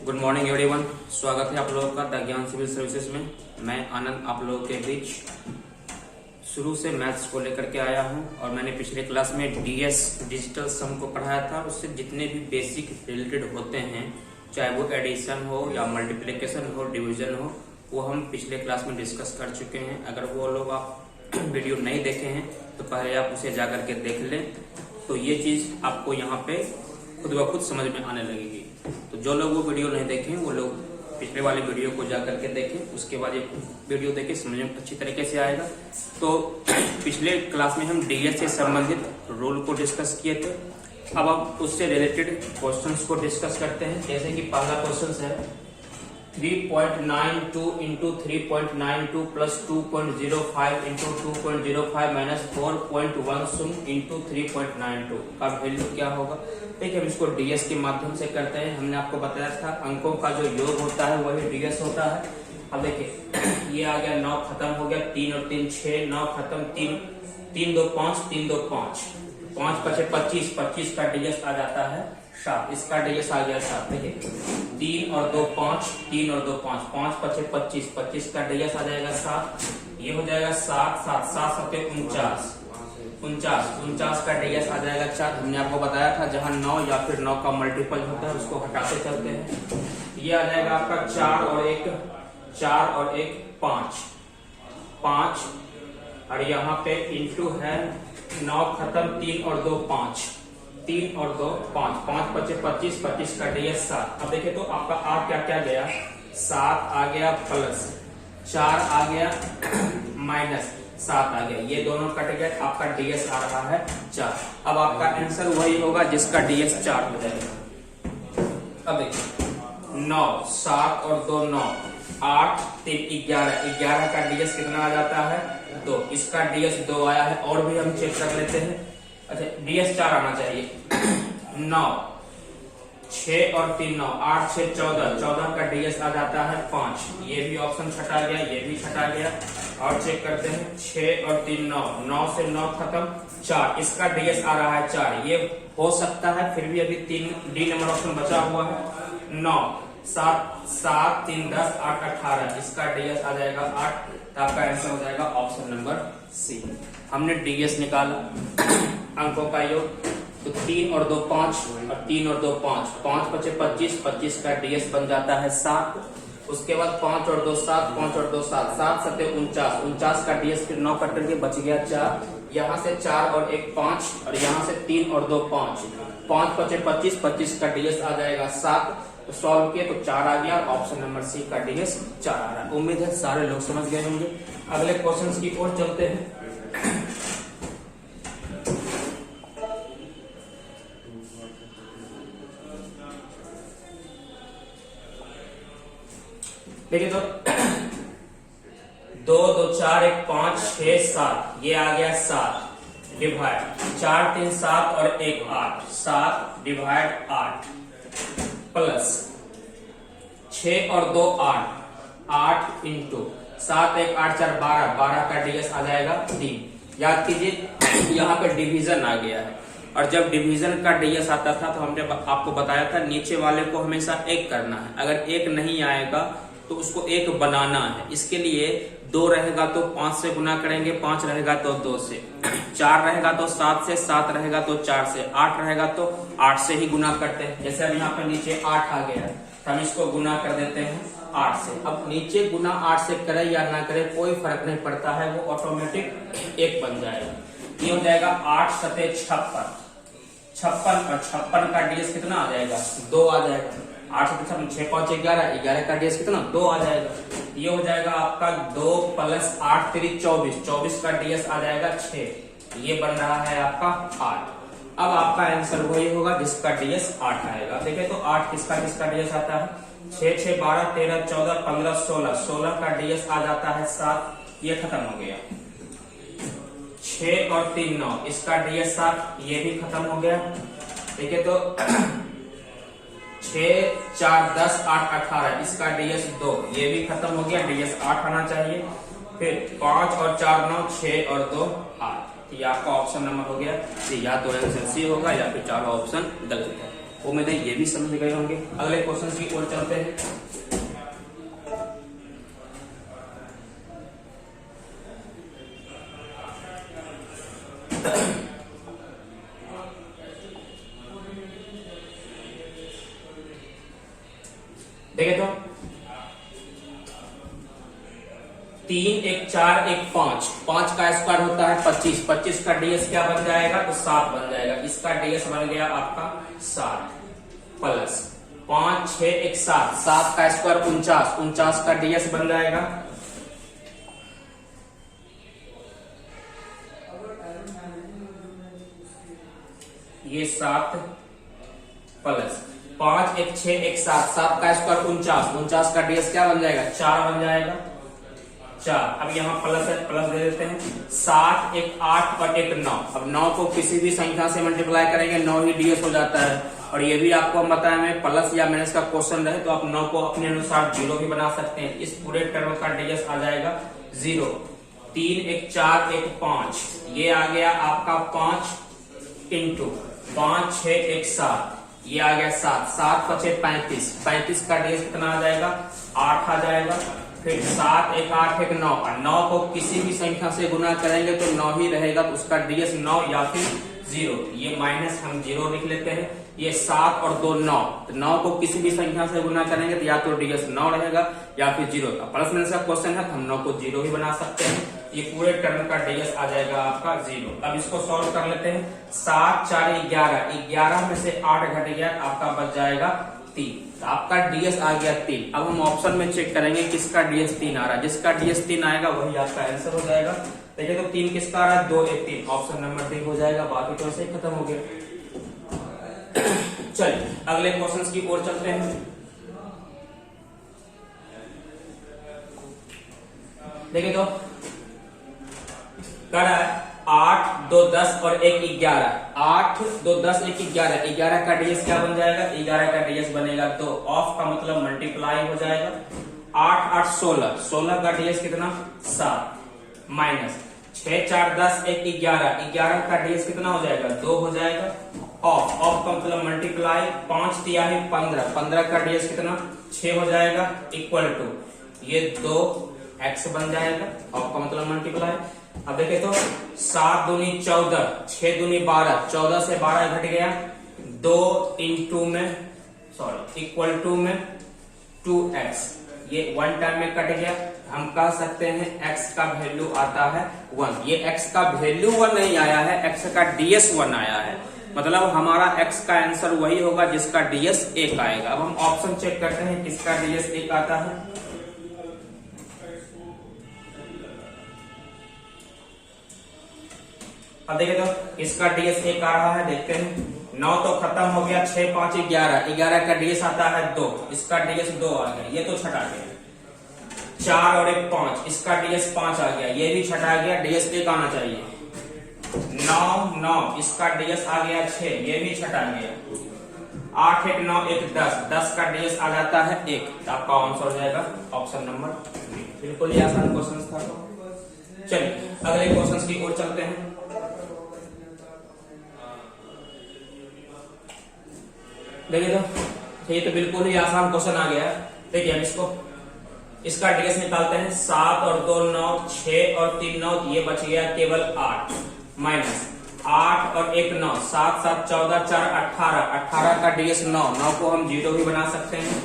Good morning everyone. स्वागत है आप लोगों का द ज्ञान सिविल सर्विसेज में। मैं आनंद आप लोगों के बीच शुरू से मैथ्स को लेकर के आया हूं और मैंने पिछले क्लास में डीएस डिजिटल सम को पढ़ाया था। उससे जितने भी बेसिक रिलेटेड होते हैं, चाहे वो एडिशन हो या मल्टीप्लिकेशन हो, डिवीजन हो, वो हम पिछले क्लास में डिस्कस कर चुके हैं। अगर वो लोग आप वीडियो नहीं देखे हैं तो पहले आप उसे जाकर के देख लें, तो ये चीज आपको यहाँ पे खुद ब खुद समझ में आने लगेगी। तो जो लोग वो वीडियो नहीं देखें वो लोग पिछले वाले वीडियो को जाकर के देखें, उसके बाद ये वीडियो देखें, समझ में अच्छी तरीके से आएगा। तो पिछले क्लास में हम डीएस से संबंधित रूल को डिस्कस किए थे। अब हम उससे रिलेटेड क्वेश्चंस को डिस्कस करते हैं। जैसे कि पहला क्वेश्चन है 3.92 into 3.92 plus 2.05 into 2.05 minus 4.10 into 3.92 का वैल्यू क्या होगा। देखिए हम इसको डीएस के माध्यम से करते हैं। हमने आपको बताया था अंकों का जो योग होता है वही डीएस होता है। अब देखिए ये आ गया 9 खत्म हो गया, 3 और 3 6, 9 खत्म, 3 2 5, 3 2 5, 5 5 25, 25 का डीएस आ जाता है 7। इसका डीएस आ गया 7। देखिए 3 और 2 5, 3 और 2 5, 5 5 25, 25 का डीएस आ जाएगा 7। ये हो जाएगा 7 7 7 7 49, 49 का डीएस आ जाएगा 4। हमने आपको बताया था जहां 9 या फिर 9 का मल्टीपल होता है उसको हटाते चलते हैं। ये आ जाएगा आपका 4 और 1 5 5, और यहाँ पे इंटू है 9 खत्म, 3 और 2 5, 3 और 2 5, 5 5 25, 25 का डीएस 7। अब देखिए तो आपका आ क्या गया, 7 आ गया प्लस 4 आ गया माइनस 7 आ गया, ये दोनों कट गए, आपका डीएस आ रहा है 4। अब आपका आंसर वही होगा जिसका डीएस 4 हो जाएगा। अब देखिए 9 7 और 2 9, 8 3 11, 11 का डीएस कितना आ जाता है 2। इसका डीएस 2 आया है। और भी हम चेक कर लेते हैं। अच्छा डीएस 4 आना चाहिए। 9 6 और 3 9, 8 6 14, 14 का डीएस आ जाता है 5। ये भी ऑप्शन छटा गया, ये भी छटा गया। और चेक करते हैं 6 और 3 9, 9 से 9 खत्म, 4, इसका डीएस आ रहा है 4। ये हो सकता है, फिर भी अभी 3 डी नंबर ऑप्शन बचा हुआ है। 9 7 7 3 10 8 18, इसका डीएस आ जाएगा 8। तो आपका आंसर हो जाएगा ऑप्शन नंबर सी। हमने डीएस निकाला अंकों का योग, तो 3 और 2 5 और 3 और 2 5, 5 5 25, 25 का डीएस बन जाता है 7। उसके बाद 5 और 2 7, 5 और 2 7, 7 7 49, 49 का डीएस फिर 9 कट करके बच गया 4। यहाँ से 4 और 1 5, और यहाँ से 3 और 2 5, 5 5 25, 25 का डीएस आ जाएगा 7। तो सॉल्व किए तो 4 आ गया, ऑप्शन नंबर सी का डीएस 4 आ रहा है। उम्मीद है सारे लोग समझ गए होंगे। अगले क्वेश्चन की ओर चलते हैं। देखिए तो 2 2 4 1 5 6 7, ये आ गया 7 डिवाइड 4 3 7 और 1 8, 7 डिवाइड 8 प्लस 6 और 2 8, 8 इंटू 7 1 8 4 12, 12 का डीएस आ जाएगा 3। याद कीजिए यहाँ पे डिवीजन आ गया है, और जब डिवीजन का डीएस आता था तो हमने आपको बताया था नीचे वाले को हमेशा 1 करना है। अगर 1 नहीं आएगा तो उसको 1 बनाना है। इसके लिए 2 रहेगा तो 5 से गुना करेंगे, 5 रहेगा तो 2 से, 4 रहेगा तो 7 से, 7 रहेगा तो 4 से, 8 रहेगा तो 8 से ही गुना करते हैं। जैसे अब यहाँ पर नीचे 8 आ गया है, हम इसको गुना कर देते हैं 8 से। अब नीचे गुना 8 से करे या ना करे कोई फर्क नहीं पड़ता है, वो ऑटोमेटिक 1 बन जाएगा। ये हो जाएगा 8 7 56, 56 और 56 का डीएस कितना आ जाएगा 2 आ जाएगा। 8 7 6 5 11, 11 का डीएस कितना 2 आ जाएगा। ये हो जाएगा आपका 2 प्लस 8 3 24, 24 का डीएस आ जाएगा 6। ये बन रहा है आपका 8। अब आपका आंसर वही होगा जिसका डीएस 8 आएगा। देखिए तो 8 किसका डीएस आता है 6 6 12 13 14 15 16, 16 का डीएस आ जाता है 7। ये खत्म हो गया। 6 और 3 9, इसका डीएस 7, ये भी खत्म हो गया। देखिए तो 6 4 10 8 18, इसका डीएस 2, ये भी खत्म हो गया, डीएस 8 आना चाहिए। फिर 5 और 4 9, 6 और 2 8, ये आपका ऑप्शन नंबर हो गया। या तो आंसर सी होगा या फिर चारों ऑप्शन गलत है। उम्मीद है ये भी समझ गए होंगे। अगले क्वेश्चन की ओर चलते हैं। देखे तो 3 1 4 1 5, 5 का स्क्वायर होता है 25, 25 का डीएस क्या बन जाएगा तो 7 बन जाएगा। इसका डीएस बन गया आपका 7 प्लस 5 6 1 7, 7 का स्क्वायर 49, 49 का डीएस बन जाएगा ये 7 प्लस 5 1 6 1 7, 7 का स्क्वायर 49, 49 का डीएस क्या बन जाएगा 4 बन जाएगा 4। अब यहाँ प्लस है, प्लस दे देते हैं 7 1 8 और 1 9। अब 9 को किसी भी संख्या से मल्टीप्लाई करेंगे 9 ही डीएस हो जाता है। और ये भी आपको हम बताया में प्लस या माइनस का क्वेश्चन रहे तो आप 9 को अपने अनुसार 0 भी बना सकते हैं। इस पूरे टर्म का डीएस आ जाएगा 0। 3 1 4 1 5, ये आ गया आपका 5 इंटू 5 6 1 7, ये आ गया 7, 7 5 35, 35 का डीएस कितना आ जाएगा 8 आ जाएगा। फिर 7 1 8 1 9, और 9 को किसी भी संख्या से गुना करेंगे तो 9 ही रहेगा तो उसका डीएस 9 या फिर 0। ये माइनस हम 0 लिख लेते हैं। ये 7 और 2 9, तो 9 को किसी भी संख्या से गुना करेंगे तो या तो डीएस 9 रहेगा या फिर 0। प्लस माइनस का क्वेश्चन है तो हम 9 को 0 ही बना सकते हैं। ये पूरे टर्म का डीएस आ जाएगा आपका 0। अब इसको सॉल्व कर लेते हैं। 7 4 11, 11 में से 8 घट गया आपका बच जाएगा 3, तो आपका डीएस आ गया 3। अब हम ऑप्शन में चेक करेंगे किसका डीएस 3 आ रहा है। जिसका डीएस 3 आएगा वही आपका आंसर हो जाएगा। देखिए तो 3 किसका आ रहा है 2 1 3, ऑप्शन नंबर 3 हो जाएगा। बाकी तो ऐसे ही खत्म हो गया। चलिए अगले क्वेश्चन की ओर चलते हैं। देखिए तो कर 8 2 10 और 1 11, 8 2 10 1 11, 11 का डीएस क्या बन जाएगा 11 का डीएस बनेगा 2। ऑफ का मतलब मल्टीप्लाई हो जाएगा। 8 8 16, 16 का डीएस कितना 7 माइनस 6 4 10 1 11, 11 का डीएस कितना हो जाएगा 2 हो जाएगा। ऑफ, ऑफ का मतलब मल्टीप्लाई 5 3 15, 15 का डीएस कितना 6 हो जाएगा इक्वल टू ये 2 x बन जाएगा। ऑफ का मतलब मल्टीप्लाई। अब देखे तो 7 दूनी 14, 6 दूनी 12, 14 से 12 घट गया 2 इंटू में सॉरी इक्वल टू में 2x, ये 1 टाइम में कट गया। हम कह सकते हैं x का वैल्यू आता है 1। ये x का वैल्यू 1 नहीं आया है, x का डीएस 1 आया है। मतलब हमारा x का आंसर वही होगा जिसका डीएस 1 आएगा। अब हम ऑप्शन चेक करते हैं किसका डीएस 1 आता है। अब देखिए तो इसका डीएस 1 आ रहा है, देखते हैं। 9 तो खत्म हो गया, 6 5 11, 11 का डीएस आता है 2, इसका डीएस 2 आ गया, ये तो छटा गया। 4 और 1 5, इसका डीएस 5 आ गया, ये भी छटा गया, डीएस 1 आना चाहिए। 9 9, इसका डीएस आ गया 6, ये भी छटा गया। 8 1 9 1 10, 10 का डीएस आ जाता है 1, तो आपका आंसर हो जाएगा ऑप्शन नंबर 3। बिल्कुल ही आसान क्वेश्चन था। चलिए अगले क्वेश्चन की ओर चलते हैं। देखिए तो ये तो बिल्कुल ही आसान क्वेश्चन आ गया। देखिए हम इसका डीएस निकालते हैं। 7 और 2 9, 6 और 3 9, ये बच गया केवल 8 माइनस 8 और 1 9, 7 7 14 4 18, 18 का डीएस 9, 9 को हम 0 भी बना सकते हैं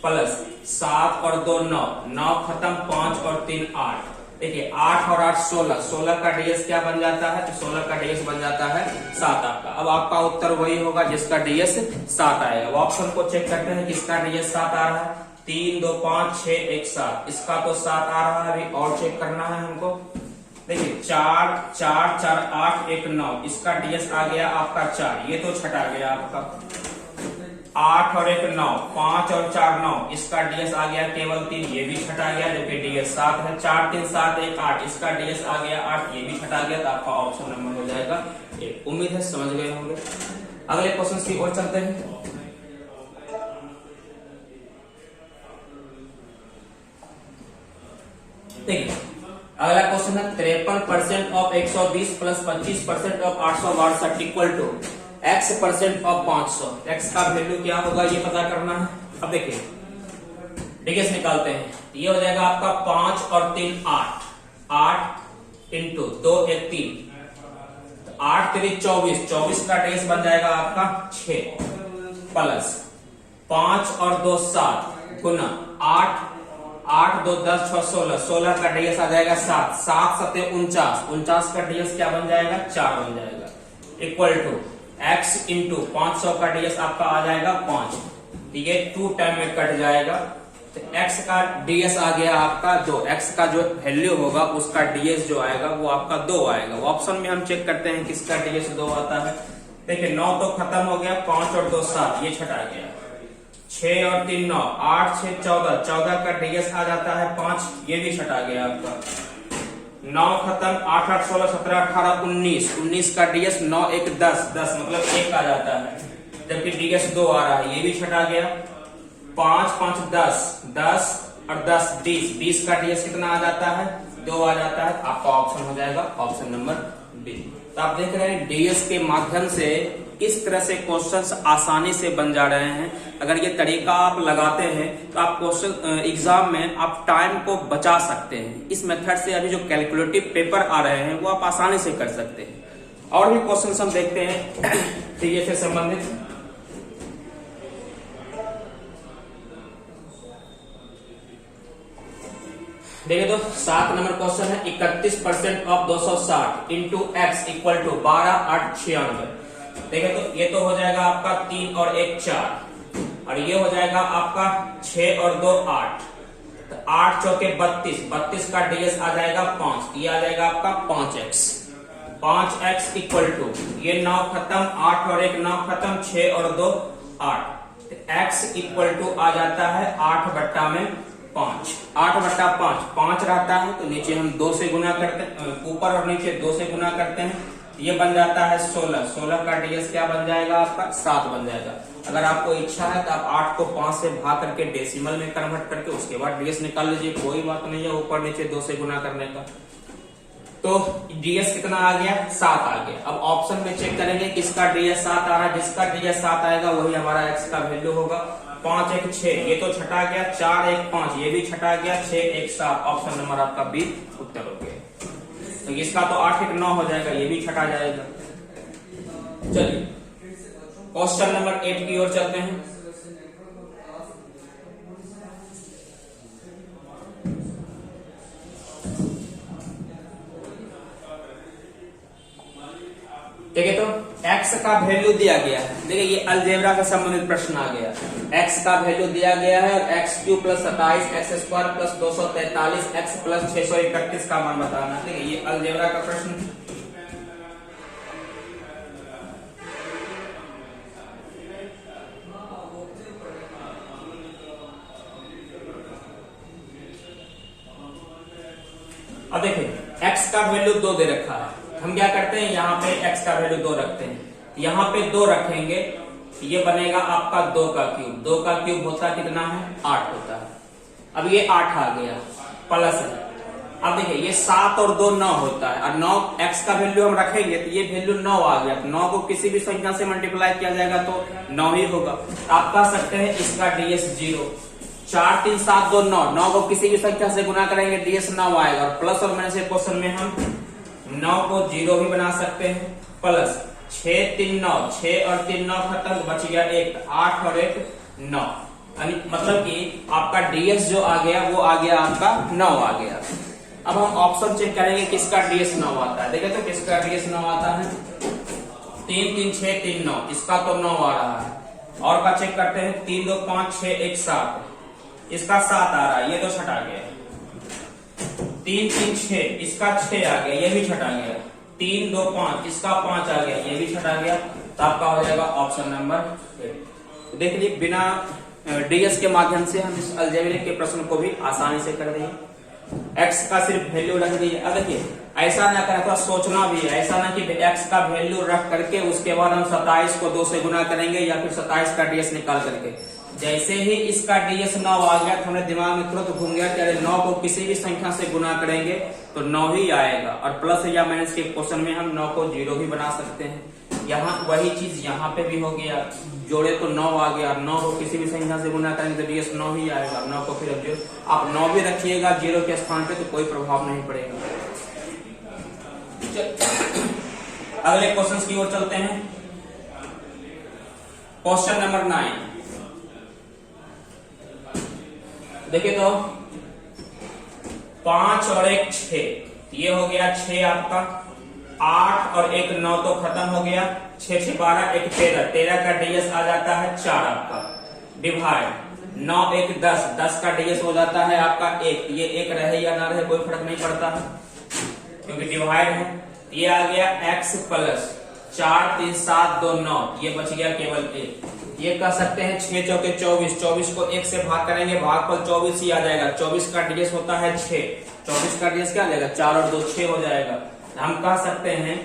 प्लस 7 और 2 9, 9 खत्म 5 और 3 8। देखिए 8 और 8 16, 16 का डीएस क्या बन जाता है तो 16 का डीएस बन जाता है 7 आपका। अब आपका उत्तर वही होगा जिसका डीएस 7 आएगा। अब ऑप्शन को चेक करते हैं किसका डीएस 7 आ रहा है। 3 2 5 6 1 7, इसका तो 7 आ रहा है। अभी और चेक करना है हमको। देखिए 4 4 4 8 1 9, इसका डीएस आ गया आपका 4, ये तो छटा गया आपका। 8 और 1 9, 5 और 4 9, इसका डीएस आ गया केवल 3, ये भी छटा गया जबकि डीएस 7 है। 4 3 7 1 8, इसका डीएस आ गया 8, ये भी छटा गया, तो आपका ऑप्शन नंबर हो जाएगा 1। उम्मीद है समझ गए होंगे। अगले क्वेश्चन की ओर चलते हैं। देखिए अगला क्वेश्चन है 53% of 120 plus 25% of 862 equal to x% of 500, x का वैल्यू क्या होगा ये पता करना है। अब देखिए डीएस निकालते हैं, ये हो जाएगा आपका 5 और 3 8, 8 इंटू 2 1 3, 8 3 24, 24 का डीएस बन जाएगा आपका 6 प्लस 5 और 2 7 गुना 8, 8 2 10 6 16, 16 का डीएस आ जाएगा 7, 7 7 49, 49 का डीएस क्या बन जाएगा 4 बन जाएगा, इक्वल टू x इंटू 500 का डीएस आपका आ जाएगा 5, ये 2 टाइम में कट जाएगा, तो x का डीएस आ गया आपका 2, x का जो वैल्यू होगा उसका डीएस जो आएगा वो आपका 2 आएगा। वो ऑप्शन में हम चेक करते हैं किसका डीएस 2 आता है। देखिए 9 तो खत्म हो गया, 5 और 2 7, ये छटा गया, 6 और 3 9, 8 6 14, 14 का डीएस आ जाता है 5, ये भी छटा गया आपका, 9 खत्म, 8 8 16 17 18 19, 19 का डीएस 9 1 10, 10 मतलब 1 आ जाता है, जबकि डीएस 2 आ रहा है, ये भी छटा गया, 5 5 10, 10 और 10 20, 20 का डीएस कितना आ जाता है 2 आ जाता है। आपका ऑप्शन हो जाएगा ऑप्शन नंबर डी। तो आप देख रहे हैं डीएस के माध्यम से इस तरह से क्वेश्चंस आसानी से बन जा रहे हैं। अगर ये तरीका आप लगाते हैं तो आप क्वेश्चन एग्जाम में आप टाइम को बचा सकते हैं। इस मेथड से अभी जो कैलकुलेटिव पेपर आ रहे हैं वो आप आसानी से कर सकते हैं। और भी क्वेश्चन हम देखते हैं डीएस से संबंधित। देखिए तो 7 नंबर क्वेश्चन है, 31% of 260 into x equal to 12 8 96। देखिए तो ये तो हो जाएगा आपका 3 और 1 4, और ये हो जाएगा आपका 6 और 2 8, तो 8 चौके 32, 32 का डीएस आ जाएगा 5, ये आ जाएगा आपका 5x, 5x इक्वल टू ये 9 खत्म, 8 और 1 9 खत्म, 6 और 2 8, तो x इक्वल टू आ जाता है 8 बट्टा में 5, 8 बट्टा 5, 5 रहता है तो नीचे हम 2 से गुना करते हैं, ऊपर और नीचे 2 से गुना करते हैं, ये बन जाता है 16, 16 का डीएस क्या बन जाएगा आपका 7 बन जाएगा। अगर आपको इच्छा है तो आप 8 को 5 से भाग करके डेसिमल में कन्वर्ट करके उसके बाद डीएस निकाल लीजिए, कोई बात नहीं है ऊपर नीचे 2 से गुना करने का। तो डीएस कितना आ गया 7 आ गया। अब ऑप्शन में चेक करेंगे किसका डीएस 7 आ रहा है, जिसका डीएस 7 आएगा वही हमारा एक्स का वैल्यू होगा। 5 1 6, ये तो छटा गया, 4 1 5, ये भी छटा गया, 6 1 7, ऑप्शन नंबर आपका बी उत्तर हो गया। तो इसका तो 8 1 9 हो जाएगा, ये भी छटा जाएगा। चलिए क्वेश्चन नंबर 8 की ओर चलते हैं। ठीक है, तो x का वैल्यू दिया गया है। देखिए ये अलजेब्रा से संबंधित प्रश्न आ गया। x का वैल्यू दिया गया है और x³ plus 27 x² plus 243 x plus 631 का मान बताना है। देखिए ये अलजेब्रा का प्रश्न। अब देखिए x का वैल्यू 2 दे रखा है, हम क्या करते हैं यहाँ पे x का वैल्यू 2 रखते हैं, यहाँ पे 2 रखेंगे, ये बनेगा आपका 2 का क्यूब। 2 का क्यूब होता कितना है 8 होता है। अब ये 8 आ गया प्लस है। अब देखिए ये 7 और 2 9 होता है, और 9 x का वैल्यू हम रखेंगे तो ये वैल्यू 9 आ गया। 9 को किसी भी संख्या से मल्टीप्लाई किया जाएगा तो 9 ही होगा। आप कह सकते हैं इसका डीएस 0। 4 3 7 2 9, 9 को किसी भी संख्या से गुना करेंगे डीएस 9 आएगा। और प्लस और माइनस क्वेश्चन में हम 9 को 0 भी बना सकते हैं, प्लस 6 3 9, 6 और 3 9 खत्म, बच गया 1, 8 और 1 9, मतलब कि आपका डीएस जो आ गया वो आ गया आपका 9 आ गया। अब हम ऑप्शन चेक करेंगे किसका डीएस 9 आता है। देखिए तो किसका डीएस 9 आता है, 3 3 6 3 9, इसका तो 9 आ रहा है। और का चेक करते हैं, 3 2 5 6 1 7, इसका 7 आ रहा है, ये तो छटा गया। 3 3 6, इसका 6 आ गया, ये भी छटा गया। 3 2 5, इसका 5 आ गया, ये भी छटा गया। तो आपका हो जाएगा ऑप्शन नंबर 8। देख लीजिए बिना डीएस के माध्यम से हम इस अलजेब्रिक के प्रश्न को भी आसानी से कर देंगे। x का सिर्फ वैल्यू रख दीजिए। अब देखिए ऐसा ना करें, थोड़ा सोचना भी है, ऐसा ना कि x का वैल्यू रख करके उसके बाद हम 27 को 2 से गुना करेंगे या फिर 27 का डीएस निकाल करके। जैसे ही इसका डीएस 9 आ गया तो हमारे दिमाग में तुरंत घूम गया कि अरे 9 को किसी भी संख्या से गुना करेंगे तो 9 ही आएगा। और प्लस या माइनस के क्वेश्चन में हम 9 को 0 भी बना सकते हैं। यहाँ वही चीज यहाँ पे भी हो गया, जोड़े तो 9 आ गया। 9 को किसी भी संख्या से गुना करेंगे तो डीएस 9 ही आएगा। 9 को फिर अब आप 9 भी रखिएगा 0 के स्थान पे तो कोई प्रभाव नहीं पड़ेगा। अगले क्वेश्चन की ओर चलते हैं। क्वेश्चन नंबर 9 देखिए तो 5 और 1 6, ये हो गया 6 आपका। 8 और 1 9 तो खत्म हो गया। 6 6 12 1 13, 13 का डीएस आ जाता है 4 आपका। डिवाइड 9 1 10, 10 का डीएस हो जाता है आपका 1। ये 1 रहे या ना रहे कोई फर्क नहीं पड़ता है क्योंकि डिवाइड है। ये आ गया x प्लस 4 3 7 2 9, ये बच गया केवल 1। ये कह सकते हैं 6 चौके 24, 24 को 1 से भाग करेंगे, भागफल 24 ही आ जाएगा। 24 का डीएस होता है 6, 24 का डीएस क्या आ जाएगा 4 और 2 6 हो जाएगा। हम कह सकते हैं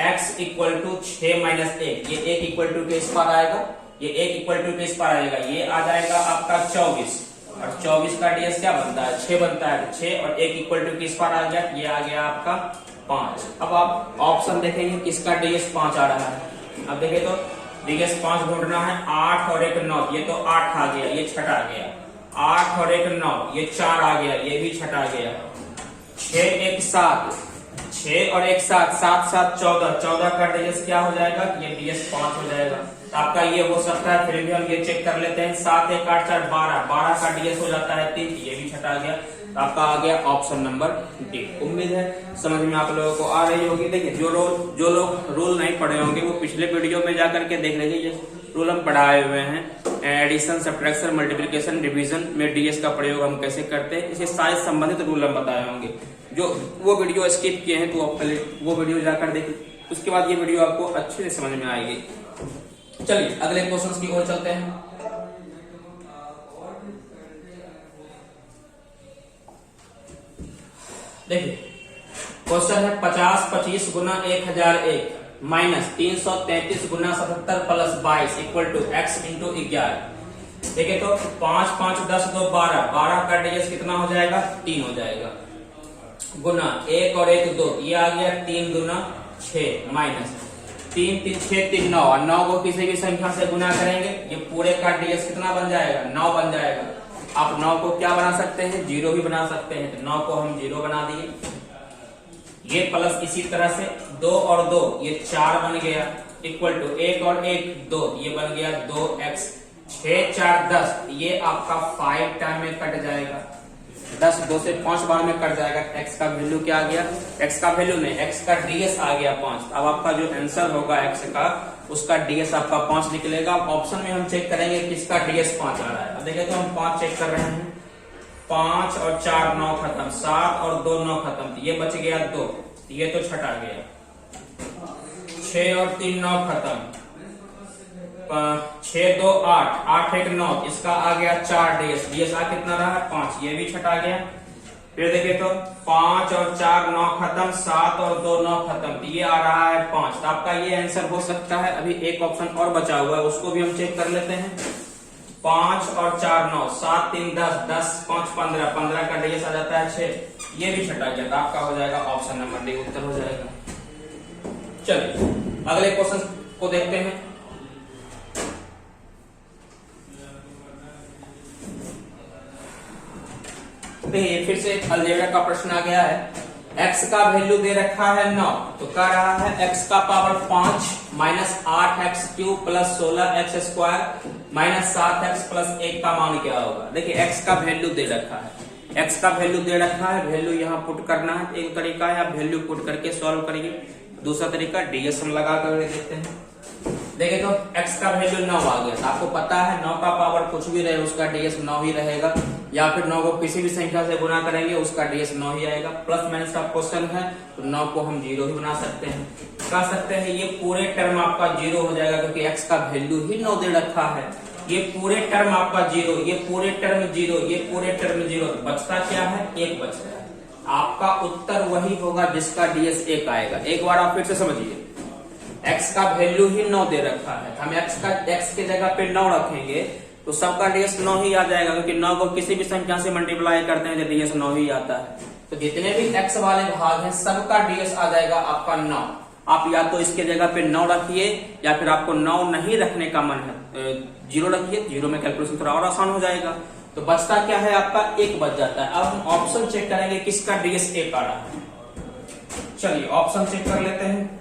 x इक्वल टू 6 माइनस 1, ये 1 इक्वल टू के इस पार आएगा, ये 1 इक्वल टू के इस पार आएगा, ये आ जाएगा आपका 24। और 24 का डीएस क्या बनता है 6 बनता है। 6 और 1 इक्वल टू के इस पार आ गया, ये आ गया आपका 5। अब आप ऑप्शन देखेंगे किसका डीएस 5 आ रहा है। अब देखिए तो डीएस 5 ढूंढना है। 8 और 1 9, ये तो 8 आ गया, ये 6 आ गया। 8 और 1 9, ये 4 आ गया, ये भी 6 आ गया। 6 1 7, 6 और 1 7, 7 7 14, 14 का डीएस क्या हो जाएगा, ये डीएस 5 हो जाएगा। तो आपका ये हो सकता है, फिर भी हम ये चेक कर लेते हैं। 7 1 8 4 12, 12 का डीएस हो जाता है 3, ये भी 6 आ गया। तो आपका आ गया ऑप्शन नंबर डी। उम्मीद है समझ में आप लोगों को आ रही होगी। देखिए जो लोग रूल नहीं पढ़े होंगे वो पिछले वीडियो में जाकर के देख लीजिए। रूल हम पढ़ाए हुए हैं, एडिशन सब्ट्रैक्शन मल्टीप्लिकेशन डिवीजन में डीएस का प्रयोग हम कैसे करते हैं, इसके सारे संबंधित रूल हम बताए होंगे। जो वो वीडियो स्किप किए हैं तो आप पहले वो वीडियो जाकर देखें, उसके बाद ये वीडियो आपको अच्छे से समझ में आएगी। चलिए अगले क्वेश्चन की ओर चलते हैं। देखिए क्वेश्चन है 50 25 गुना 1001 माइनस 333 गुना 77 plus 22 equal to x into 11। देखिए तो 5 5 10 2 12, 12 का डीएस कितना हो जाएगा 3 हो जाएगा। गुना 1 और 1 2, ये आ गया 3 गुना 6 माइनस 3 3 6 3 9, और 9 को किसी भी संख्या से गुना करेंगे, ये पूरे का डीएस कितना बन जाएगा 9 बन जाएगा। आप 9 को क्या बना सकते हैं 0 भी बना सकते हैं, तो 9 को हम 0 बना दिए। ये प्लस इसी तरह से 2 और 2, ये 4 बन गया इक्वल टू 1 और 1 2, ये बन गया 2x। 6 4 10, ये आपका 5 टाइम में कट जाएगा। 10 2 से 5 बार में कट जाएगा। x का वैल्यू क्या आ गया, x का वैल्यू नहीं, x का डीएस आ गया 5। अब आपका जो आंसर होगा x का, उसका डीएस आपका 5 निकलेगा। ऑप्शन में हम चेक करेंगे किसका डीएस 5 आ रहा है। अब देखिए तो हम 5 चेक कर रहे हैं। 5 और 4 9 खत्म, 7 और 2 9 खत्म, ये बच गया 2, ये तो 6 आ गया। 6 और 3 9 खत्म, 6 2 8, 8 1 9, इसका आ गया 4 डीएस। डीएस आ कितना रहा 5, ये भी 6 आ गया। फिर देखिए तो 5 और 4 9 खत्म, 7 और 2 9 खत्म, ये आ रहा है 5। तो आपका ये आंसर हो सकता है। अभी एक ऑप्शन और बचा हुआ है, उसको भी हम चेक कर लेते हैं। 5 और 4 9, 7 3 10, 10 5 15, 15 का डीएस आ जाता है 6, ये भी 6 आ गया। तो आपका हो जाएगा ऑप्शन नंबर डी, उत्तर हो जाएगा। चलिए अगले क्वेश्चन को देखते हैं। देखिए फिर से अलजेब्रा का प्रश्न आ गया है। x का वैल्यू दे रखा है 9, तो कह रहा है x का power 5 minus 8x cube plus 16x square minus 7x plus 1 का मान क्या होगा। देखिए x का वैल्यू दे रखा है, x का वैल्यू दे रखा है, वैल्यू यहाँ पुट करना है। एक तरीका है आप वैल्यू पुट करके सॉल्व करिए, दूसरा तरीका डीएस हम लगा कर देखते हैं। देखिए तो x का वैल्यू 9 आ गया। आपको पता है 9 का पावर कुछ भी रहे उसका डीएस 9 ही रहेगा, या फिर 9 को किसी भी संख्या से गुना करेंगे उसका डीएस 9 ही आएगा। प्लस माइनस का क्वेश्चन है तो 9 को हम 0 ही बना सकते हैं। कह सकते हैं ये पूरे टर्म आपका 0 हो जाएगा क्योंकि x का वैल्यू ही 9 दे रखा है। ये पूरे टर्म आपका 0, ये पूरे टर्म 0, ये पूरे टर्म 0, बचता क्या है 1 बचता है। आपका उत्तर वही होगा जिसका डीएस 1 आएगा। एक बार आप फिर से समझिए, x का वैल्यू ही 9 दे रखा है, हम x के जगह पे 9 रखेंगे तो सबका डीएस 9 ही आ जाएगा, क्योंकि 9 को किसी भी संख्या से मल्टीप्लाई करते हैं तो डीएस 9 ही आता है। तो जितने भी x वाले भाग हैं सबका डीएस आ जाएगा आपका 9। आप या तो इसके जगह पे 9 रखिए, या फिर आपको 9 नहीं रखने का मन है 0 रखिए, 0 में कैलकुलेशन थोड़ा और आसान हो जाएगा। तो बचता क्या है आपका 1 बच जाता है। अब हम ऑप्शन चेक करेंगे किसका डीएस 1 आ रहा है। चलिए ऑप्शन चेक कर लेते हैं।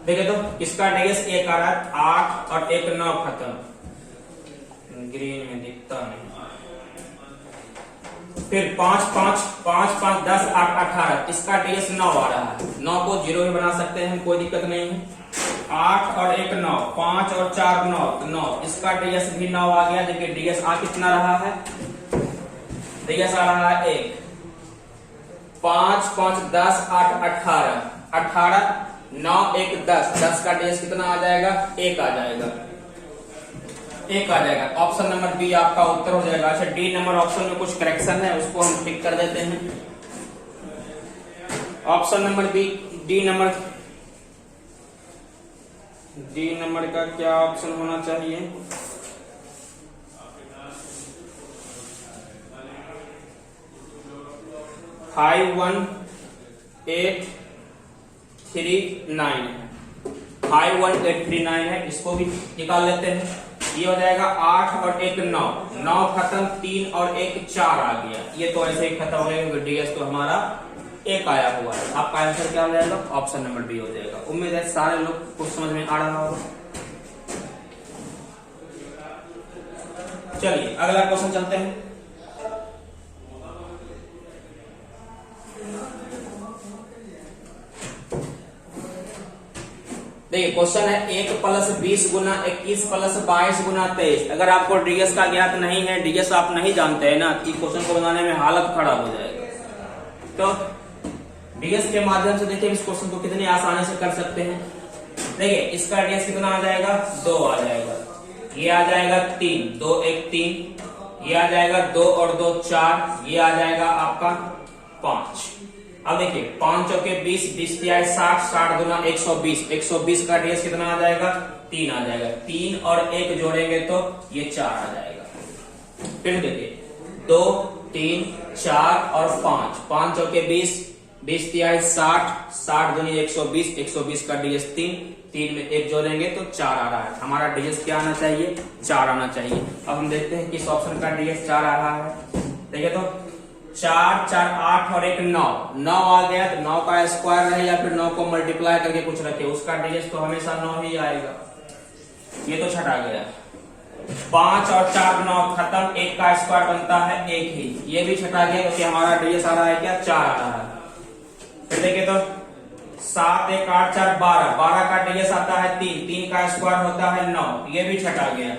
देखिए तो किसका डीएस 1 आ रहा है, 8 और 1 9 खत्म, ग्रीन में दिखता नहीं। फिर 5 5 5 5 10 8 18, इसका डीएस 9 आ रहा है। 9 को 0 भी बना सकते हैं, कोई दिक्कत नहीं है। 8 और 1 9, 5 और 4 9, 9, इसका डीएस भी 9 आ गया। देखिए डीएस आ कितना रहा है, डीएस आ रहा है 1। 5 5 10 8 18, 18 9 1 10, 10 का डीएस कितना आ जाएगा, 1 आ जाएगा, 1 आ जाएगा। ऑप्शन नंबर बी आपका उत्तर हो जाएगा। अच्छा डी नंबर ऑप्शन में कुछ करेक्शन है, उसको हम टिक कर देते हैं। Option number B, D number का क्या ऑप्शन होना चाहिए, फाइव 1 8 3 9 51839 है, इसको भी निकाल लेते हैं। ये हो जाएगा 8 और 1 9, 9 खत्म, 3 और 1 4 आ गया। ये तो ऐसे ही खत्म हो गया, डीएस तो हमारा 1 आया हुआ है। आपका आंसर क्या हो जाएगा, ऑप्शन नंबर बी हो जाएगा। उम्मीद है सारे लोग कुछ समझ में आ रहा होगा। चलिए अगला क्वेश्चन चलते हैं। देखिए क्वेश्चन है 1 प्लस 20 गुना 21 प्लस 22 गुना 23। अगर आपको डीएस का ज्ञात नहीं है, डीएस आप नहीं जानते हैं ना, कि क्वेश्चन को बनाने में हालत खराब हो जाएगा। तो डीएस के माध्यम से देखिए इस क्वेश्चन को कितनी आसानी से कर सकते हैं। देखिए इसका डीएस कितना आ जाएगा, 2 आ जाएगा, ये आ जाएगा 3, 2 1 3, ये आ जाएगा 2 और 2 4, ये आ जाएगा आपका 5। अब देखिए 5 चौके 20, 20 तिहाई 60, 60 गुना 120, 120 का डीएस कितना आ जाएगा, 3 आ जाएगा। 3 और 1 जोड़ेंगे तो ये 4 आ जाएगा। फिर देखिए 2 3 4 और 5, 5 चौके 20, 20 तिहाई 60, 60 गुनी 120, 120 का डीएस 3, 3 में 1 जोड़ेंगे तो 4 आ रहा है। हमारा डीएस क्या आना चाहिए, 4 आना चाहिए। अब हम देखते हैं किस ऑप्शन का डीएस 4 आ रहा है। देखिए तो 4 4 8 और 1 9, 9 आ गया तो 9 का स्क्वायर रहे या फिर 9 को मल्टीप्लाई करके कुछ रखे, उसका डीएस तो हमेशा 9 ही आएगा। ये तो छटा गया। 5 और 4 9 खत्म, 1 का स्क्वायर बनता है 1 ही, ये भी छटा गया क्योंकि हमारा डीएस आ रहा है क्या, 4 आ रहा है। फिर देखिए तो 7 1 8 4 12, 12 का डीएस आता है 3, 3 का स्क्वायर होता है 9, ये भी छटा गया।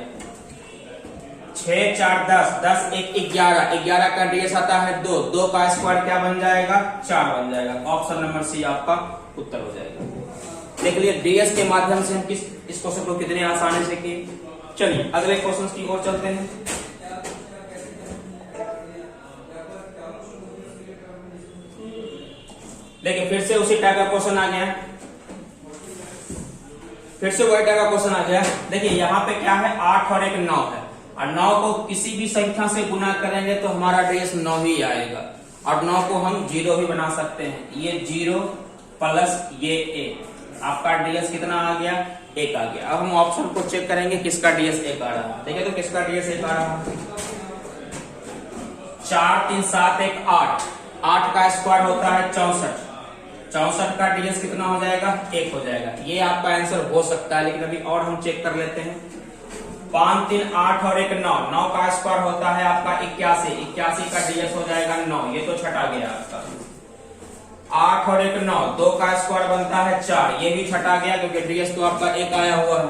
6 4 10, 10 1 11, 11 का डीएस आता है 2, 2 का स्क्वायर क्या बन जाएगा, 4 बन जाएगा। ऑप्शन नंबर सी आपका उत्तर हो जाएगा। देख लिए डीएस के माध्यम से हम इस क्वेश्चन को कितने आसानी से किए। चलिए अगले क्वेश्चन की ओर चलते हैं। देखिए फिर से उसी टाइप का क्वेश्चन आ गया, फिर से वही टाइप का क्वेश्चन आ गया। देखिए यहाँ पे क्या है, 8 और 1 9 है, और 9 को किसी भी संख्या से गुना करेंगे तो हमारा डीएस 9 ही आएगा, और 9 को हम 0 भी बना सकते हैं। ये 0 प्लस ये 1, आपका डीएस कितना आ गया, 1 आ गया। अब हम ऑप्शन को चेक करेंगे किसका डीएस 1 आ रहा है। देखिए तो किसका डीएस 1 आ रहा है, 4 3 7 1 8, 8 का स्क्वायर होता है 64, 64 का डीएस कितना हो जाएगा, 1 हो जाएगा। ये आपका आंसर हो सकता है, लेकिन अभी और हम चेक कर लेते हैं। 5 3 8 और 1 9, 9 का स्क्वायर होता है आपका 81, 81 का डीएस हो जाएगा 9, ये तो छटा गया आपका। 8 और 1 9, 2 का स्क्वायर बनता है 4, ये भी छटा गया क्योंकि डीएस तो आपका 1 आया हुआ है।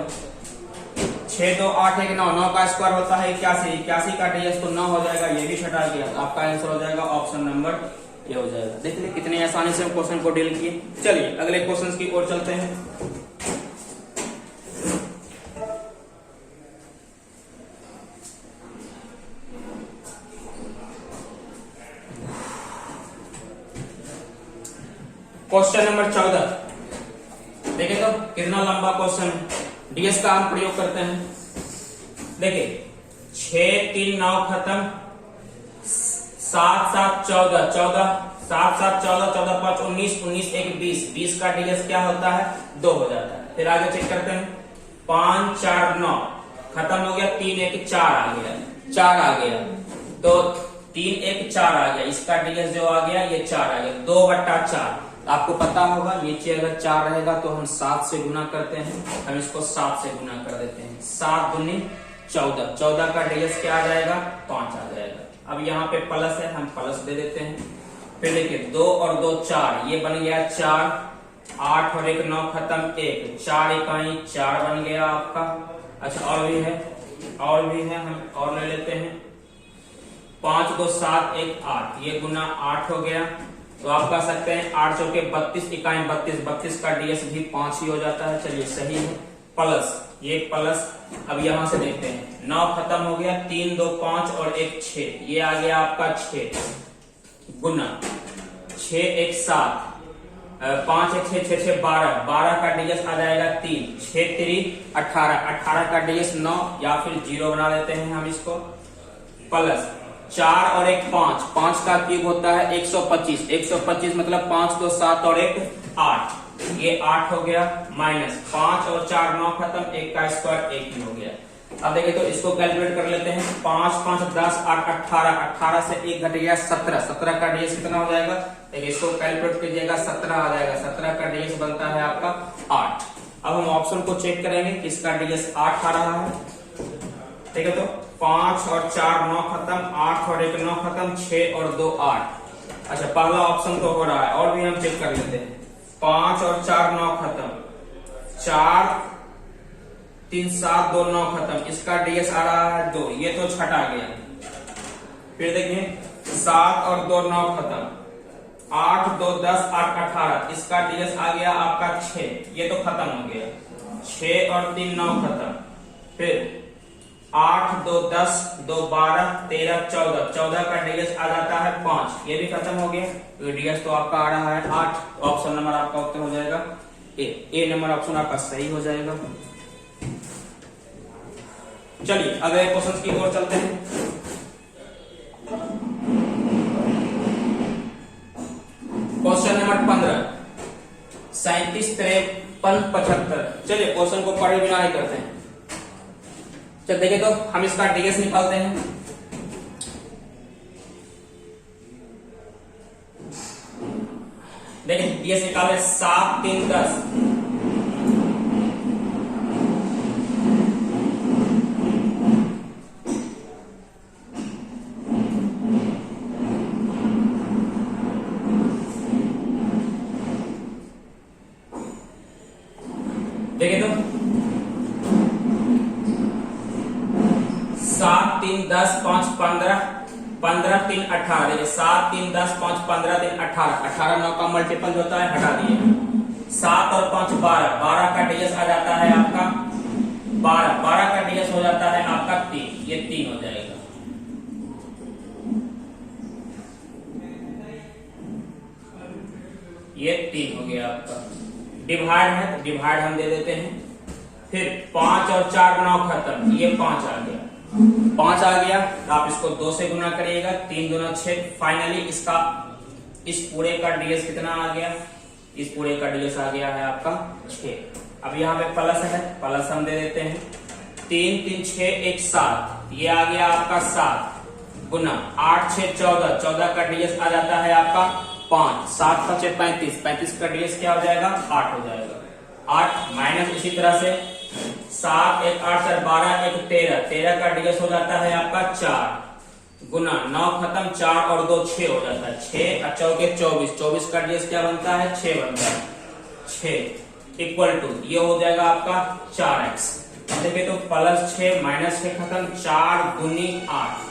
6 2 8 1 9, 9 का स्क्वायर होता है 81, 81 का डीएस तो 9 हो जाएगा, ये भी छटा गया। आपका आंसर हो जाएगा ऑप्शन नंबर ये हो जाएगा। देख लीजिए कितनी आसानी से हम क्वेश्चन को डील किए। चलिए अगले क्वेश्चन की ओर चलते हैं। Question number 14। देखिए तो कितना लंबा क्वेश्चन है, डीएस का हम प्रयोग करते हैं। देखिए 6 3 9 खत्म, 7 7 14 14, 7 7 14 14 5 19 19 1 20, 20 का डीएस क्या होता है 2 हो जाता है। फिर आगे चेक करते हैं, 5 4 9 खत्म हो गया, 3 1 4 आ गया, 4 आ गया, तो 3 1 4 आ गया, इसका डीएस जो आ गया ये 4 आ गया, 2/4। आपको पता होगा नीचे अगर 4 रहेगा तो हम 7 से गुना करते हैं, हम इसको 7 से गुना कर देते हैं, 7 दूनी 14, 14 का डीएस क्या आ जाएगा 5 आ जाएगा। अब यहाँ पे प्लस है, हम प्लस दे देते हैं। फिर देखिए 2 और 2 4, ये बन गया 4, 8 और 1 9 खत्म, 1 4 इकाई 4 बन गया आपका। अच्छा और भी है, और भी है, हम और ले लेते हैं, 5 2 7 1 8, ये गुना 8 हो गया, तो आप कह सकते हैं 8 चौके 32 इकाई 32, 32 का डीएस भी 5 ही हो जाता है। चलिए सही है, प्लस ये प्लस। अब यहां से देखते हैं, 9 खत्म हो गया, 3 2 5 और 1 6, ये आ गया आपका 6 गुना 6 1 7, 5 1 6 6 6 12, 12 का डीएस आ जाएगा 3, 6 3 18, 18 का डीएस 9 या फिर 0 बना देते हैं हम इसको, प्लस 4 और 1 5, 5 का क्यूब होता है 125, 125 मतलब 5 2 7 और 1 8, ये 8 हो गया, माइनस 5 और 4 9 खत्म, 1 का स्क्वायर 1 ही हो गया। अब देखिए तो इसको कैलकुलेट कर लेते हैं, 5 5 10 8 18, 18 से 1 घट गया 17, 17 का डीएस कितना हो जाएगा, देखिए इसको कैलकुलेट कीजिएगा 17 आ जाएगा, 17 का डीएस बनता है आपका 8। अब हम ऑप्शन को चेक करेंगे किसका डीएस 8 आ रहा है। ठीक है, तो 5 और 4 9 खत्म, 8 और 1 9 खत्म, 6 और 2 8। अच्छा पहला ऑप्शन तो हो रहा है, और भी हम चेक कर लेते हैं, 5 और 4 9 खत्म, 4 3 7 2 9 खत्म, इसका डीएस आ रहा है 2, ये तो छटा गया। फिर देखिए 7 और 2 9 खत्म, 8 2 10 8 18, इसका डीएस आ गया आपका 6, ये तो खत्म हो गया, 6 और 3 9 खत्म, फिर 8 2 10 2 12 13 14, 14 का डीएस आ जाता है 5, ये भी खत्म हो गया, तो डीएस तो आपका आ रहा है 8, ऑप्शन नंबर आपका उत्तर हो जाएगा ए नंबर ऑप्शन आपका सही हो जाएगा। चलिए अगले क्वेश्चन की ओर चलते हैं। Question number 15, 37 53 75। चलिए क्वेश्चन को पढ़े बिना ही करते हैं। चल देखिए तो हम इसका डीएस निकालते हैं। देखिए डीएस निकाले 7 3 10, देखिए तो 7 3 10 5 15 15 3 18, देखिए 7 3 10 5 15 3 18, 18 9 का मल्टीपल जो होता है हटा दिए, 7 और 5 12, 12 का डीएस आ जाता है आपका 12, 12 का डीएस हो जाता है आपका 3, ये 3 हो जाएगा। ये 3 हो गया आपका। डिवाइड है तो डिवाइड हम दे देते हैं। फिर 5 और 4 9 खत्म, ये 5 आ गया, 5 आ गया तो आप इसको 2 से गुना करिएगा, 3 दूना 6, फाइनली इसका इस पूरे का डीएस कितना आ गया, इस पूरे का डीएस आ गया है आपका 6। अब यहाँ पे प्लस है, प्लस हम दे देते हैं, 3 3 6 1 7, ये आ गया आपका 7 गुना 8 6 14, 14 का डीएस आ जाता है आपका 5, 7 5 35, 35 का डीएस क्या हो जाएगा 8 हो जाएगा, 8 माइनस इसी तरह से 7 1 8 4 12 1 13, 13 का डीएस हो जाता है आपका 4 गुना 9 खत्म, 4 और 2 6 हो जाता है, 6 और 4 के 24, 24 का डीएस क्या बनता है 6 बनता है, 6 इक्वल टू ये हो जाएगा आपका 4x। देखिए तो प्लस 6 माइनस 6 खत्म, 4 दूनी 8,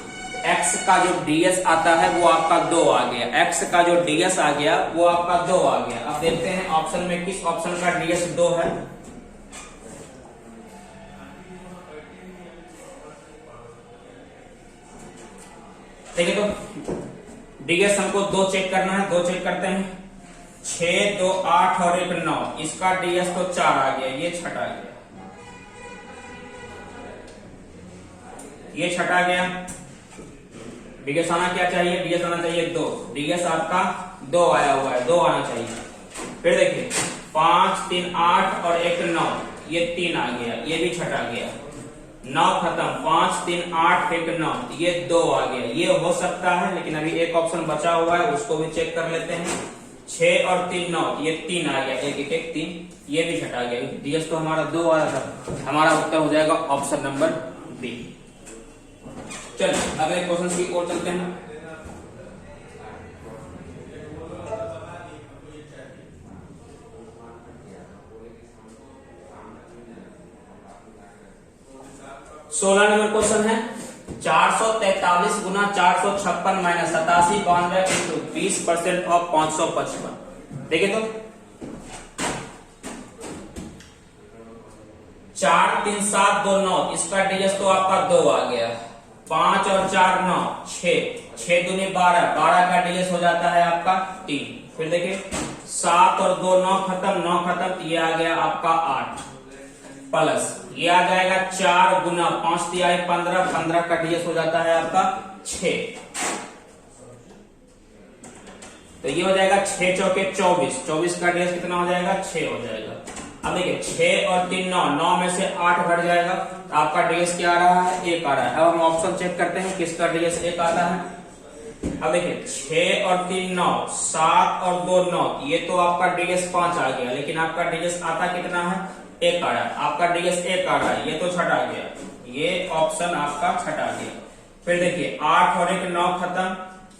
x का जो डीएस आता है वो आपका 2 आ गया, x का जो डीएस आ गया वो आपका 2 आ गया। अब देखते हैं ऑप्शन में किस ऑप्शन का डीएस 2 है। देखिए तो डीएस हमको 2 चेक करना है, 2 चेक करते हैं, 6 2 8 और 1 9, इसका डीएस तो 4 आ गया, ये छटा गया। ये छठा गया। डीएस आना क्या चाहिए, डीएस आना चाहिए 2, डीएस आपका 2 आया हुआ है, 2 आना चाहिए। फिर देखिए 5 3 8 और 1 9, ये 3 आ गया, ये भी छठा गया। 9 खत्म, 5 3 8 1 9, ये 2 आ गया। ये हो सकता है, लेकिन अभी एक ऑप्शन बचा हुआ है, उसको भी चेक कर लेते हैं। 6 और 3 9, ये 3 आ गया, 1 1 1 3, ये भी छठा गया। डीएस तो हमारा 2 आया था, हमारा उत्तर हो जाएगा ऑप्शन नंबर बी। चलिए अगले क्वेश्चन की ओर चलते हैं। सोलह नंबर क्वेश्चन है 443 गुना 456 माइनस 87 92 इंटू 20% ऑफ 555। देखिए तो 4 3 7 2 9, इसका डीएस तो आपका 2 आ गया। 5 और 4 9, 6 दूनी 12, 12 का डीएस हो जाता है आपका 3। फिर देखिए 7 और 2 9 खत्म, 9 खत्म, ये आ गया आपका 8 प्लस ये आ जाएगा 4 गुना 5 तिहाई 15, 15 का डीएस हो जाता है आपका 6। तो ये हो जाएगा 6 चौके 24, 24 का डीएस कितना हो जाएगा 6 हो जाएगा। अब देखिए 6 और 3 9, 9 में से 8 घट जाएगा, तो आपका डीएस क्या आ रहा है, 1 आ रहा है। अब हम ऑप्शन चेक करते हैं किसका डीएस 1 आता है। अब देखिए 6 और 3 9, 7 और 2 9, ये तो आपका डीएस 5 आ गया, लेकिन आपका डीएस आता कितना है, 1 आ रहा है। आपका डीएस 1 आ रहा है, ये तो छठा गया, ये ऑप्शन आपका छठा गया। फिर देखिए 8 और 1 9 खत्म,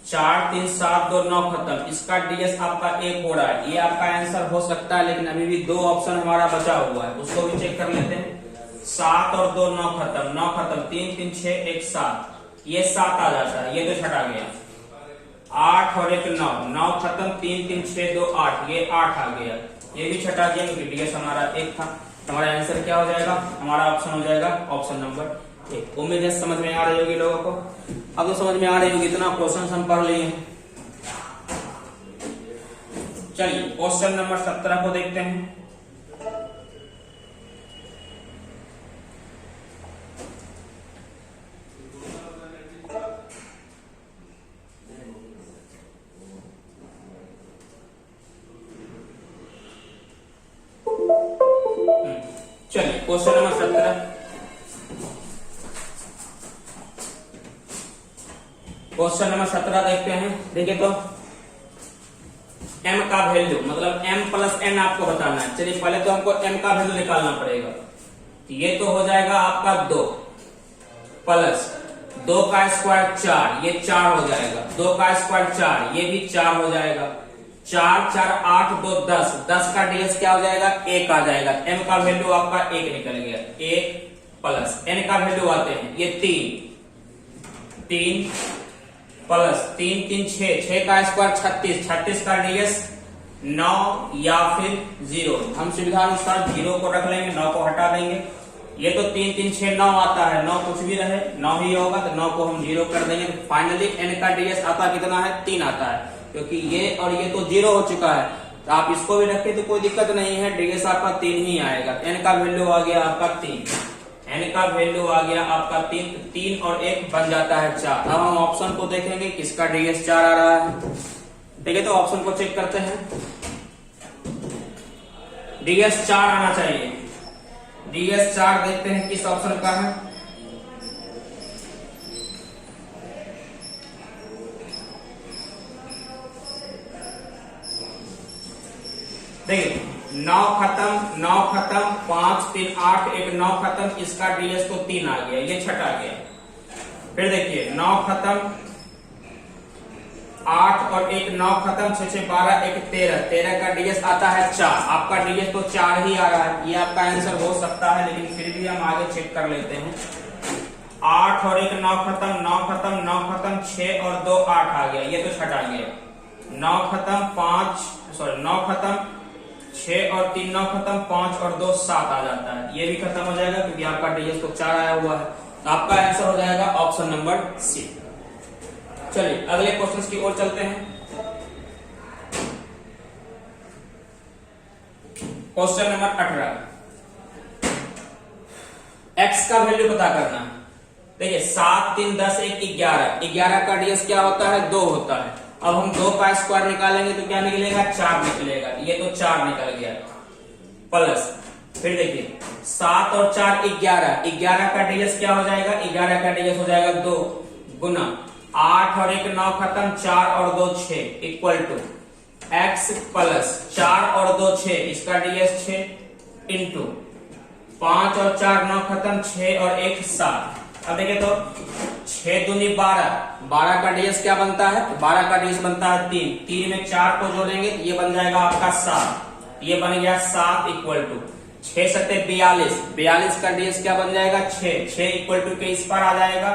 4 3 7 2 9 खत्म, इसका डीएस आपका 1 हो रहा है। ये आपका आंसर हो सकता है, लेकिन अभी भी 2 ऑप्शन हमारा बचा हुआ है, उसको भी चेक कर लेते हैं। 7 और 2 9 खत्म, 9 खत्म, 3 3 6 1 7, ये 7 आ जाता है, ये तो छठा गया। 8 और 1 9, 9 खत्म, 3 3 6 2 8, ये 8 आ गया, ये भी छठा गया, क्योंकि डीएस हमारा 1 था। हमारा आंसर क्या हो जाएगा, हमारा ऑप्शन हो जाएगा ऑप्शन नंबर 1। उम्मीद है समझ में आ रही होगी लोगों को। अब तो समझ में आ रही होगी, इतना क्वेश्चन हम पढ़ लिए हैं। चलिए क्वेश्चन नंबर 17 को देखते हैं। चलिए क्वेश्चन नंबर 17, क्वेश्चन नंबर 17 देखते हैं। देखिए तो m का वैल्यू, मतलब m प्लस n आपको बताना है। चलिए पहले तो हमको m का वैल्यू निकालना पड़ेगा। ये तो हो जाएगा आपका 2 प्लस 2 का स्क्वायर 4, ये 4 हो जाएगा। 2 का स्क्वायर 4, ये भी 4 हो जाएगा। 4 4 8 2 10, 10 का डीएस क्या हो जाएगा, 1 आ जाएगा। m का वैल्यू आपका 1 निकल गया। 1 प्लस n का वैल्यू आते हैं, ये 3 प्लस 3 3 6 का स्क्वायर 36, 36 का डीएस 9 या फिर 0। हम सुविधा अनुसार 0 को रख लेंगे, 9 को हटा देंगे। ये तो 3 3 6 9 आता है, 9 कुछ भी रहे 9 ही होगा, तो 9 को हम 0 कर देंगे। फाइनली n का डीएस आता कितना है, 3 आता है, क्योंकि ये और ये तो 0 हो चुका है। तो आप इसको भी रखें तो कोई दिक्कत नहीं है, डीएस आपका 3 ही आएगा। n का वैल्यू आ गया आपका 3, n का वैल्यू आ गया आपका 3 और 1 बन जाता है 4। अब हम ऑप्शन को देखेंगे किसका डीएस 4 आ रहा है। ठीक है, तो ऑप्शन को चेक करते हैं। डीएस 4 आना चाहिए। डीएस 4 देखते हैं किस ऑप्शन का है। देखिए 9 खत्म, 5 3 8 1 9 खत्म, इसका डीएस तो 3 आ गया, ये छठा गया। फिर देखिए 9 खत्म, 8 और 1 9 खत्म, 6 6 12 1 13, 13 का डीएस आता है 4। आपका डीएस तो 4 ही आ रहा है, ये आपका आंसर हो सकता है, लेकिन फिर भी हम आगे चेक कर लेते हैं। 8 और 1 9 खत्म, 9 खत्म, 9 खत्म, 6 और 2 8 आ गया, ये तो छठा गया। 9 खत्म, 9 खत्म, 6 और 3 9 खत्म, 5 और 2 7 आ जाता है, ये भी खत्म हो जाएगा, क्योंकि आपका डीएस तो 4 आया हुआ है। तो आपका आंसर हो जाएगा ऑप्शन नंबर सी। चलिए अगले क्वेश्चन की ओर चलते हैं। क्वेश्चन नंबर 18, x का वैल्यू पता करना है। देखिए 7 3 10 1 11, 11 का डीएस क्या होता है 2 होता है। अब हम 2 का स्क्वायर निकालेंगे तो क्या निकलेगा 4 निकलेगा, ये तो 4 निकल गया प्लस, फिर देखिए 7 और 4 11, 11 का डीएस क्या हो जाएगा 11 का डीएस हो जाएगा 2 गुना 8 और 1 9 खत्म, 4 और 2 6 इक्वल टू x प्लस 4 और 2 6, इसका डीएस 6 इंटू 5 और 4 9 खत्म, 6 और 1 7। अब देखिए तो 6 दूनी 12, 12 का डीएस क्या बनता है 12 का डीएस बनता है 3, 3 में 4 को जोड़ेंगे ये बन जाएगा आपका 7, ये बन गया 7 इक्वल टू 6 सत्ते 42, 42 का डीएस क्या बन जाएगा 6, 6 इक्वल टू के इस पर आ जाएगा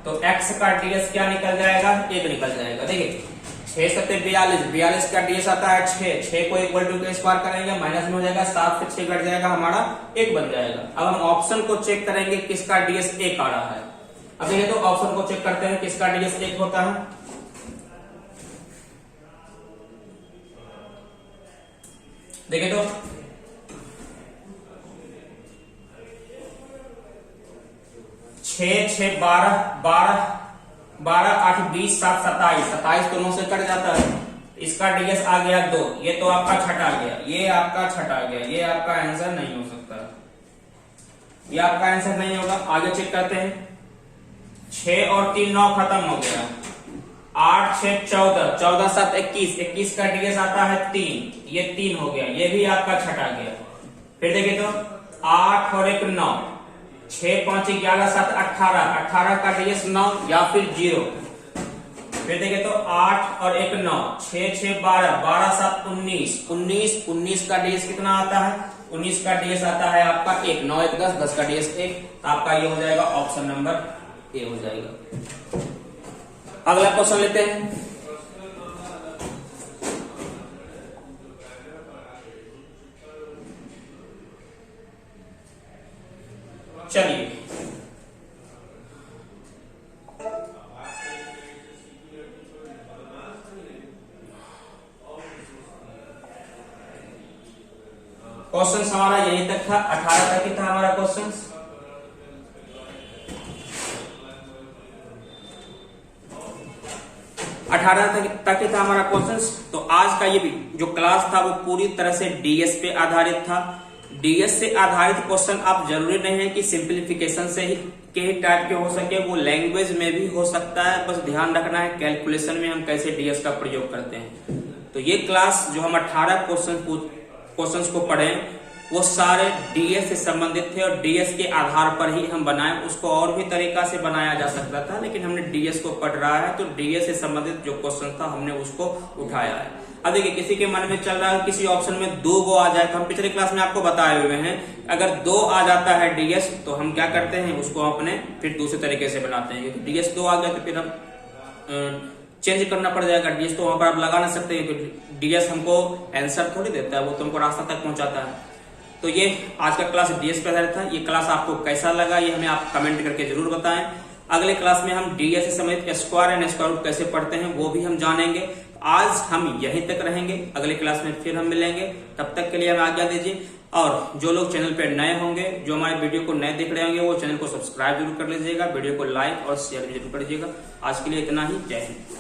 तो x का डीएस क्या निकल जाएगा 1 निकल जाएगा। देखिए 6 सत्ते 42, 42 का डीएस आता है 6, 6 को इक्वल टू के स्क्वायर करेंगे माइनस में हो जाएगा 7 से 6 घट जाएगा हमारा 1 बन जाएगा। अब हम ऑप्शन को चेक करेंगे किसका डीएस 1 आ रहा है। अब देखिए तो ऑप्शन को चेक करते हैं किसका डीएस 1 होता है। देखिए तो 6 6 12 12 12 8 20 7 27, 27 तो 9 से कट जाता है, इसका डीएस आ गया 2, ये तो आपका छठ आ गया, ये आपका छठ आ गया, ये आपका आंसर नहीं हो सकता, ये आपका आंसर नहीं होगा। आगे चेक करते हैं 6 और 3 9 खत्म हो गया, 8 6 14, 14 7 21, 21 का डीएस आता है 3, ये 3 हो गया, ये भी आपका छठ आ गया। फिर देखिए तो 8 और 1 9, 6 5 11 7 18, 18 का डीएस 9 या फिर 0। फिर देखिए तो 8 और 1 9, 6 6 12, 12 7 19, 19, 19 का डीएस कितना आता है 19 का डीएस आता है आपका 1, 9 1 10, 10 का डीएस 1, तो आपका ये हो जाएगा ऑप्शन नंबर ए हो जाएगा। अगला क्वेश्चन लेते हैं। चलिए क्वेश्चन हमारा यहीं तक था, 18 तक ही था हमारा क्वेश्चन। तक ही था हमारा क्वेश्चन। तो आज का ये भी जो क्लास था वो पूरी तरह से डीएस पे आधारित था। डीएस से आधारित क्वेश्चन आप जरूरी नहीं है कि सिंप्लीफिकेशन से ही के टाइप के हो सके, वो लैंग्वेज में भी हो सकता है। बस ध्यान रखना है कैलकुलेशन में हम कैसे डीएस का प्रयोग करते हैं। तो ये क्लास जो हम 18 क्वेश्चंस को पढ़े वो सारे डीएस से संबंधित थे और डीएस के आधार पर ही हम बनाए। उसको और भी तरीका से बनाया जा सकता था, लेकिन हमने डीएस को पढ़ रहा है तो डीएस से संबंधित जो क्वेश्चन था हमने उसको उठाया है। अब देखिए किसी के मन में चल रहा है किसी ऑप्शन में 2 गो आ जाए, तो हम पिछले क्लास में आपको बताए हुए हैं अगर 2 आ जाता है डीएस तो हम क्या करते हैं उसको अपने फिर दूसरे तरीके से बनाते हैं। क्योंकि डीएस 2 आ गया तो फिर हम चेंज करना पड़ जाएगा। डीएस तो वहां पर आप लगा ना सकते हैं क्योंकि डीएस हमको आंसर थोड़ी देता है, वो तो हमको रास्ता तक पहुंचाता है। तो ये आज का क्लास डीएस पे आधारित था। ये क्लास आपको कैसा लगा ये हमें आप कमेंट करके जरूर बताएं। अगले क्लास में हम डीएस से संबंधित स्क्वायर एंड स्क्वायर रूट कैसे पढ़ते हैं वो भी हम जानेंगे। आज हम यहीं तक रहेंगे, अगले क्लास में फिर हम मिलेंगे। तब तक के लिए हमें आज्ञा दीजिए। और जो लोग चैनल पे नए होंगे, जो हमारे वीडियो को नए देख रहे होंगे, वो चैनल को सब्सक्राइब जरूर कर लीजिएगा, वीडियो को लाइक और शेयर भी जरूर कर लीजिएगा। आज के लिए इतना ही, जय हिंद।